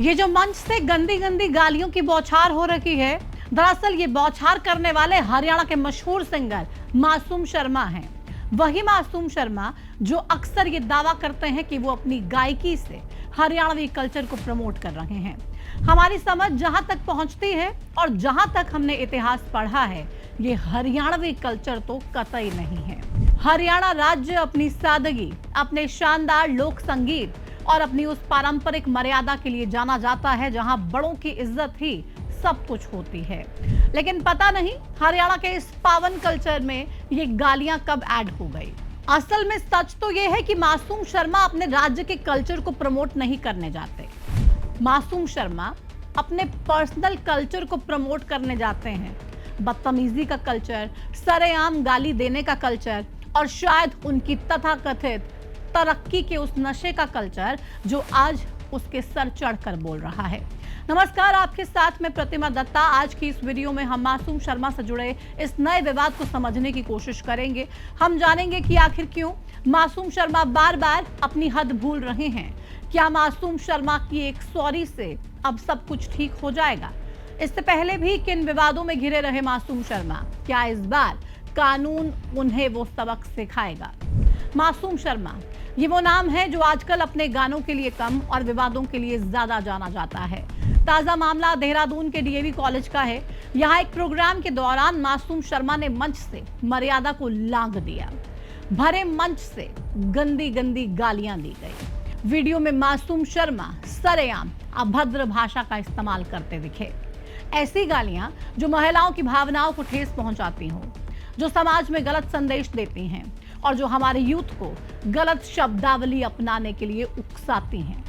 ये जो मंच से गंदी गंदी गालियों की बौछार हो रही है, दरअसल ये बौछार करने वाले हरियाणा के मशहूर सिंगर मासूम शर्मा हैं। वही मासूम शर्मा जो अक्सर ये दावा करते हैं कि वो अपनी गायकी से हरियाणवी कल्चर को प्रमोट कर रहे हैं। हमारी समझ जहां तक पहुंचती है और जहां तक हमने इतिहास पढ़ा है, ये हरियाणवी कल्चर तो कतई नहीं है। हरियाणा राज्य अपनी सादगी, अपने शानदार लोक संगीत और अपनी उस पारंपरिक मर्यादा के लिए जाना जाता है जहां बड़ों की इज्जत ही सब कुछ होती है। लेकिन पता नहीं हरियाणा के इस पावन कल्चर में ये गालियां कब ऐड हो गई। असल में सच तो ये है कि मासूम शर्मा अपने राज्य के कल्चर को प्रमोट नहीं करने जाते। मासूम शर्मा अपने पर्सनल कल्चर को प्रमोट करने जाते हैं। बदतमीजी का कल्चर, सरेआम गाली देने का कल्चर और शायद उनकी तथाकथित तरक्की के उस नशे का कल्चर जो आज उसके सर चढ़कर बोल रहा है। नमस्कार, आपके साथ में प्रतिमा दत्ता। आज की इस वीडियो में हम मासूम शर्मा से जुड़े इस नए विवाद को समझने की कोशिश करेंगे। हम जानेंगे कि आखिर क्यों मासूम शर्मा बार बार अपनी हद भूल रहे हैं। क्या मासूम शर्मा की एक सॉरी से अब सब कुछ ठीक हो जाएगा? इससे पहले भी किन विवादों में घिरे रहे मासूम शर्मा, क्या इस बार कानून उन्हें वो सबक सिखाएगा? मासूम शर्मा ये वो नाम है जो आजकल अपने गानों के लिए कम और विवादों के लिए ज्यादा जाना जाता है। ताजा मामला देहरादून के डीएवी कॉलेज का है। यहाँ एक प्रोग्राम के दौरान मासूम शर्मा ने मंच से मर्यादा को लांघ दिया। भरे मंच से गंदी गंदी गालियां दी गई। वीडियो में मासूम शर्मा सरेआम अभद्र भाषा का इस्तेमाल करते दिखे। ऐसी गालियां जो महिलाओं की भावनाओं को ठेस पहुंचाती हों, जो समाज में गलत संदेश देती हैं और जो हमारे यूथ को गलत शब्दावली अपनाने के लिए उकसाती हैं।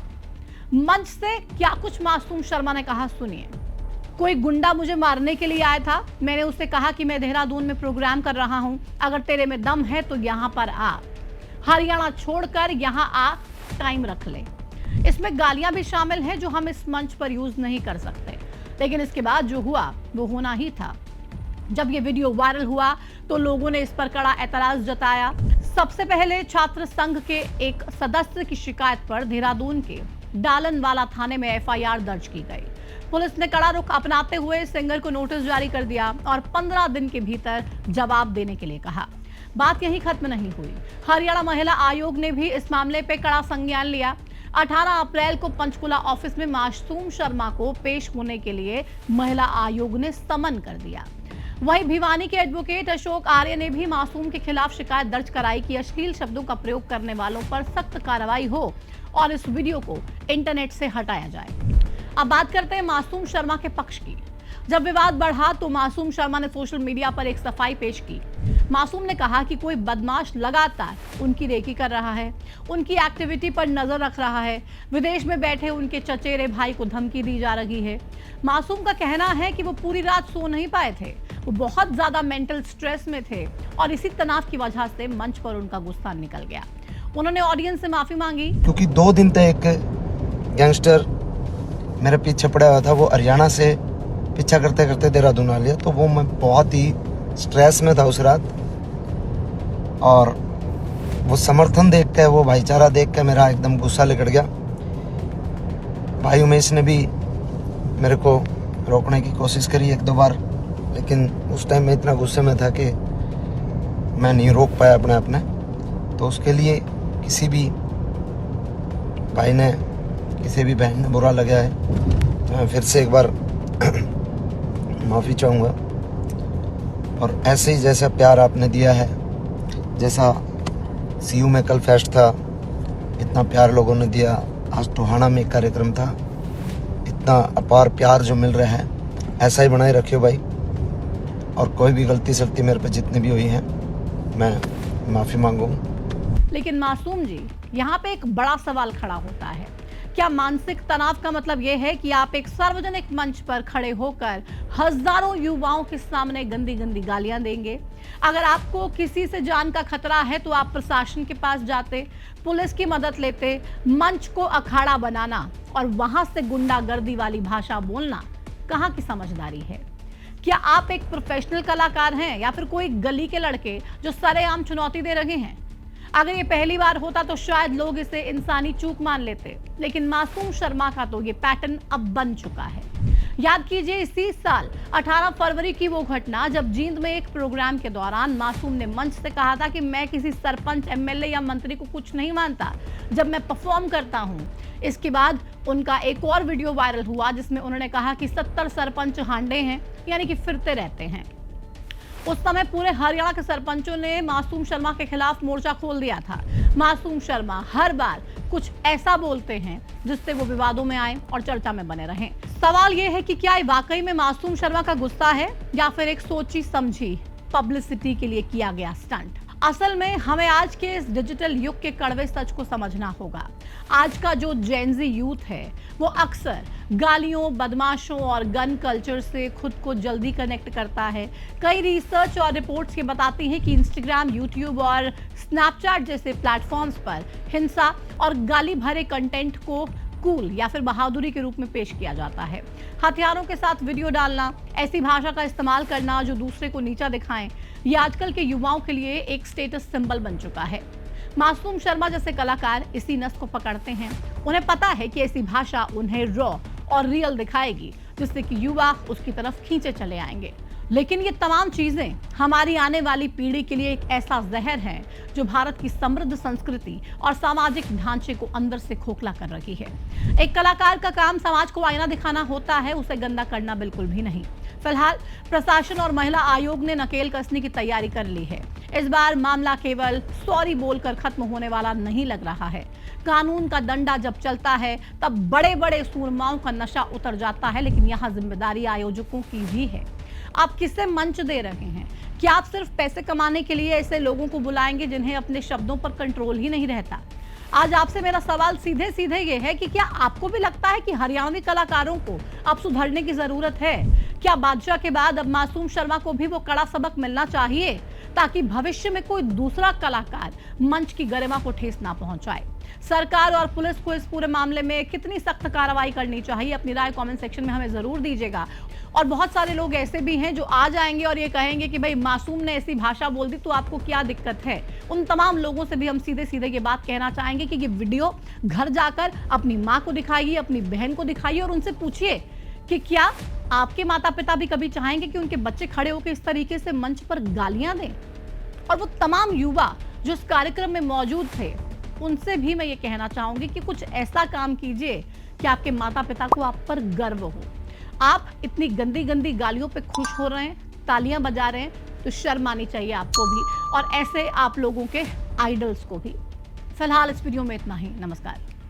मंच से क्या कुछ मासूम शर्मा ने कहा, सुनिए। कोई गुंडा मुझे मारने के लिए आया था। मैंने उससे कहा कि मैं देहरादून में प्रोग्राम कर रहा हूं, अगर तेरे में दम है तो यहां पर आ, हरियाणा छोड़कर यहां आ, टाइम रख ले। इसमें गालियां भी शामिल हैं जो हम इस मंच पर यूज नहीं कर सकते, लेकिन इसके बाद जो हुआ वो होना ही था। जब ये वीडियो वायरल हुआ तो लोगों ने इस पर कड़ा एतराज जताया। सबसे पहले छात्र संघ के एक सदस्य की शिकायत पर देहरादून के डालनवाला थाने में एफआईआर दर्ज की गई। पुलिस ने कड़ा रुख अपनाते हुए सिंगर को नोटिस जारी कर दिया और 15 दिन के भीतर जवाब देने के लिए कहा। बात यहीं खत्म नहीं हुई। हरियाणा महिला आयोग ने भी इस मामले पर कड़ा संज्ञान लिया। 18 अप्रैल को पंचकुला ऑफिस में मासूम शर्मा को पेश होने के लिए महिला आयोग ने समन कर दिया। वहीं भिवानी के एडवोकेट अशोक आर्य ने भी मासूम के खिलाफ शिकायत दर्ज कराई कि अश्लील शब्दों का प्रयोग करने वालों पर सख्त कार्रवाई हो और इस वीडियो को इंटरनेट से हटाया जाए। अब बात करते हैं मासूम शर्मा के पक्ष की। जब विवाद बढ़ा तो मासूम शर्मा ने सोशल मीडिया पर एक सफाई पेश की। मासूम ने कहा कि कोई बदमाश लगातार उनकी रेकी कर रहा है, उनकी एक्टिविटी पर नजर रख रहा है। विदेश में बैठे उनके चचेरे भाई को धमकी दी जा रही है। मासूम का कहना है कि वो पूरी रात सो नहीं पाए थे, वो बहुत ज्यादा मेंटल स्ट्रेस में थे और इसी तनाव की वजह से मंच पर उनका गुस्सा निकल गया। उन्होंने ऑडियंस से माफी मांगी क्योंकि 2 दिन तक एक गैंगस्टर मेरे पीछे पड़ा हुआ था। वो हरियाणा से पीछा करते करते देहरादून आ लिया, तो वो मैं बहुत ही स्ट्रेस में था उस रात। और वो समर्थन देख के, वो भाईचारा देख के मेरा एकदम गुस्सा निकल गया। भाई उमेश ने भी मेरे को रोकने की कोशिश करी 1-2 बार, लेकिन उस टाइम मैं इतना गुस्से में था कि मैं नहीं रोक पाया अपने आप ने। तो उसके लिए किसी भी भाई ने, किसी भी बहन ने बुरा लगा है तो मैं फिर से एक बार माफ़ी चाहूँगा। और ऐसे ही जैसा प्यार आपने दिया है, जैसा सीयू में कल फेस्ट था, इतना प्यार लोगों ने दिया। आज टोहाना में एक कार्यक्रम था, इतना अपार प्यार जो मिल रहा है, ऐसा ही बनाए रखियो भाई। और कोई भी गलती सलती मेरे पे जितनी भी हुई है, मैं माफ़ी मांगूंगा। लेकिन मासूम जी, यहाँ पे एक बड़ा सवाल खड़ा होता है। क्या मानसिक तनाव का मतलब यह है कि आप एक सार्वजनिक मंच पर खड़े होकर हजारों युवाओं के सामने गंदी गंदी गालियां देंगे? अगर आपको किसी से जान का खतरा है तो आप प्रशासन के पास जाते, पुलिस की मदद लेते। मंच को अखाड़ा बनाना और वहां से गुंडागर्दी वाली भाषा बोलना कहां की समझदारी है? क्या आप एक प्रोफेशनल कलाकार हैं या फिर कोई गली के लड़के जो सरेआम चुनौती दे रहे हैं? अगर ये पहली बार होता तो शायद लोग इसे इंसानी चूक मान लेते, लेकिन मासूम शर्मा का तो ये पैटर्न अब बन चुका है। याद कीजिए इसी साल 18 फरवरी की वो घटना जब जींद में एक प्रोग्राम के दौरान मासूम ने मंच से कहा था कि मैं किसी सरपंच, एमएलए या मंत्री को कुछ नहीं मानता जब मैं परफॉर्म करता हूं। इसके बाद उनका एक और वीडियो वायरल हुआ जिसमें उन्होंने कहा कि 70 सरपंच हांडे हैं, यानी कि फिरते रहते हैं। उस समय पूरे हरियाणा के सरपंचों ने मासूम शर्मा के खिलाफ मोर्चा खोल दिया था। मासूम शर्मा हर बार कुछ ऐसा बोलते हैं जिससे वो विवादों में आए और चर्चा में बने रहें। सवाल ये है कि क्या ये वाकई में मासूम शर्मा का गुस्सा है या फिर एक सोची समझी पब्लिसिटी के लिए किया गया स्टंट। असल में हमें आज के इस डिजिटल युग के कड़वे सच को समझना होगा। आज का जो जेनजी यूथ है वो अक्सर गालियों, बदमाशों और गन कल्चर से खुद को जल्दी कनेक्ट करता है। कई रिसर्च और रिपोर्ट्स ये बताती हैं कि इंस्टाग्राम, यूट्यूब और स्नैपचैट जैसे प्लेटफॉर्म्स पर हिंसा और गाली भरे कंटेंट को कूल या फिर बहादुरी के रूप में पेश किया जाता है। हथियारों के साथ वीडियो डालना, ऐसी भाषा का इस्तेमाल करना जो दूसरे को नीचा दिखाएं, ये आजकल के युवाओं के लिए एक स्टेटस सिंबल बन चुका है। मासूम शर्मा जैसे कलाकार इसी नस को पकड़ते हैं। उन्हें पता है कि ऐसी भाषा उन्हें रॉ और रियल दिखाएगी, जिससे कि युवा उसकी तरफ खींचे चले आएंगे। लेकिन ये तमाम चीजें हमारी आने वाली पीढ़ी के लिए एक ऐसा जहर है जो भारत की समृद्ध संस्कृति और सामाजिक ढांचे को अंदर से खोखला कर रही है। एक कलाकार का काम समाज को आईना दिखाना होता है, उसे गंदा करना बिल्कुल भी नहीं। फिलहाल प्रशासन और महिला आयोग ने नकेल कसने की तैयारी कर ली है। इस बार मामला केवल सॉरी बोलकर खत्म होने वाला नहीं लग रहा है। कानून का डंडा जब चलता है तब बड़े बड़े सूरमाओं का नशा उतर जाता है, लेकिन यहाँ जिम्मेदारी आयोजकों की भी है। आप किसे मंच दे रहे हैं? क्या आप सिर्फ पैसे कमाने के लिए ऐसे लोगों को बुलाएंगे जिन्हें अपने शब्दों पर कंट्रोल ही नहीं रहता? आज आपसे मेरा सवाल सीधे सीधे ये है कि क्या आपको भी लगता है कि हरियाणवी कलाकारों को अब सुधरने की जरूरत है? क्या बादशाह के बाद अब मासूम शर्मा को भी वो कड़ा सबक मिलना चाहिए ताकि भविष्य में कोई दूसरा कलाकार मंच की गरिमा को ठेस ना पहुंचाए? सरकार और पुलिस को इस पूरे मामले में कितनी सख्त कार्रवाई करनी चाहिए? अपनी राय कमेंट सेक्शन में हमें जरूर दीजिएगा। और बहुत सारे लोग ऐसे भी हैं जो आ जाएंगे और ये कहेंगे कि भाई मासूम ने ऐसी भाषा बोल दी तो आपको क्या दिक्कत है। उन तमाम लोगों से भी हम सीधे सीधे ये बात कहना चाहेंगे कि ये वीडियो घर जाकर अपनी माँ को दिखाइए, अपनी बहन को दिखाइए और उनसे पूछिए कि क्या आपके माता पिता भी कभी चाहेंगे कि उनके बच्चे खड़े होकर इस तरीके से मंच पर गालियां दें? और वो तमाम युवा जो इस कार्यक्रम में मौजूद थे, उनसे भी मैं ये कहना चाहूंगी कि कुछ ऐसा काम कीजिए कि आपके माता पिता को आप पर गर्व हो। आप इतनी गंदी गंदी गालियों पे खुश हो रहे हैं, तालियां बजा रहे हैं, तो शर्म आनी चाहिए आपको भी और ऐसे आप लोगों के आइडल्स को भी। फिलहाल इस वीडियो में इतना ही। नमस्कार।